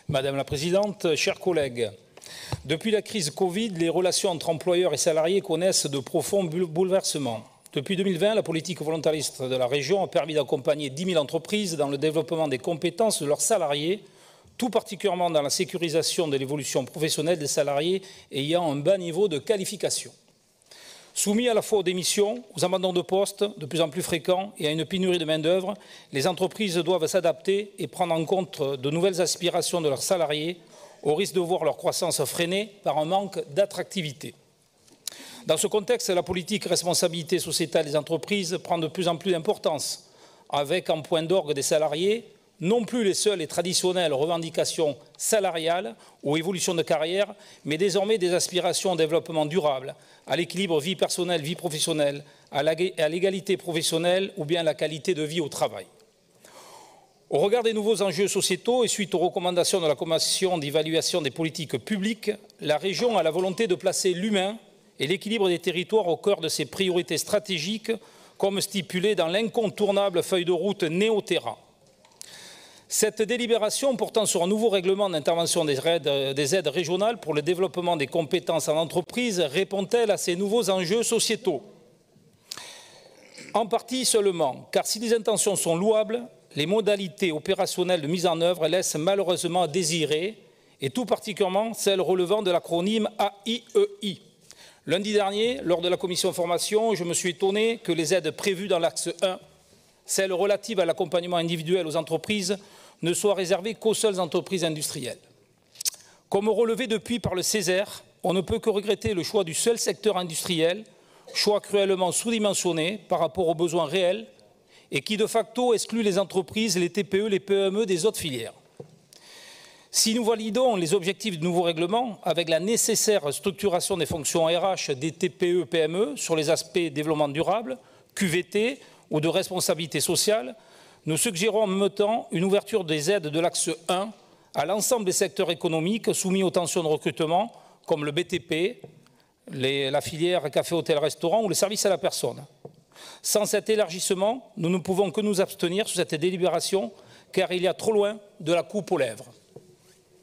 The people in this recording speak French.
Madame la Présidente, chers collègues, depuis la crise Covid, les relations entre employeurs et salariés connaissent de profonds bouleversements. Depuis 2020, la politique volontariste de la région a permis d'accompagner 10 000 entreprises dans le développement des compétences de leurs salariés, tout particulièrement dans la sécurisation de l'évolution professionnelle des salariés ayant un bas niveau de qualification. Soumis à la fois aux démissions, aux abandons de postes de plus en plus fréquents et à une pénurie de main-d'œuvre, les entreprises doivent s'adapter et prendre en compte de nouvelles aspirations de leurs salariés, au risque de voir leur croissance freinée par un manque d'attractivité. Dans ce contexte, la politique responsabilité sociétale des entreprises prend de plus en plus d'importance, avec en point d'orgue des salariés non plus les seules et traditionnelles revendications salariales ou évolution de carrière, mais désormais des aspirations au développement durable, à l'équilibre vie personnelle, vie professionnelle, à l'égalité professionnelle ou bien à la qualité de vie au travail. Au regard des nouveaux enjeux sociétaux et suite aux recommandations de la Commission d'évaluation des politiques publiques, la région a la volonté de placer l'humain et l'équilibre des territoires au cœur de ses priorités stratégiques, comme stipulé dans l'incontournable feuille de route Néo-Terra. Cette délibération portant sur un nouveau règlement d'intervention des aides régionales pour le développement des compétences en entreprise répond-elle à ces nouveaux enjeux sociétaux? En partie seulement, car si les intentions sont louables, les modalités opérationnelles de mise en œuvre laissent malheureusement à désirer, et tout particulièrement celles relevant de l'acronyme AIEI. Lundi dernier, lors de la commission formation, je me suis étonné que les aides prévues dans l'axe 1, celles relatives à l'accompagnement individuel aux entreprises, ne soient réservées qu'aux seules entreprises industrielles. Comme relevé depuis par le Césaire, on ne peut que regretter le choix du seul secteur industriel, choix cruellement sous-dimensionné par rapport aux besoins réels et qui de facto exclut les entreprises, les TPE, les PME des autres filières. Si nous validons les objectifs du nouveau règlement avec la nécessaire structuration des fonctions RH des TPE-PME sur les aspects développement durable, QVT ou de responsabilité sociale, nous suggérons en même temps une ouverture des aides de l'axe 1 à l'ensemble des secteurs économiques soumis aux tensions de recrutement, comme le BTP, la filière café, hôtel, restaurant ou le service à la personne. Sans cet élargissement, nous ne pouvons que nous abstenir sur cette délibération, car il y a trop loin de la coupe aux lèvres.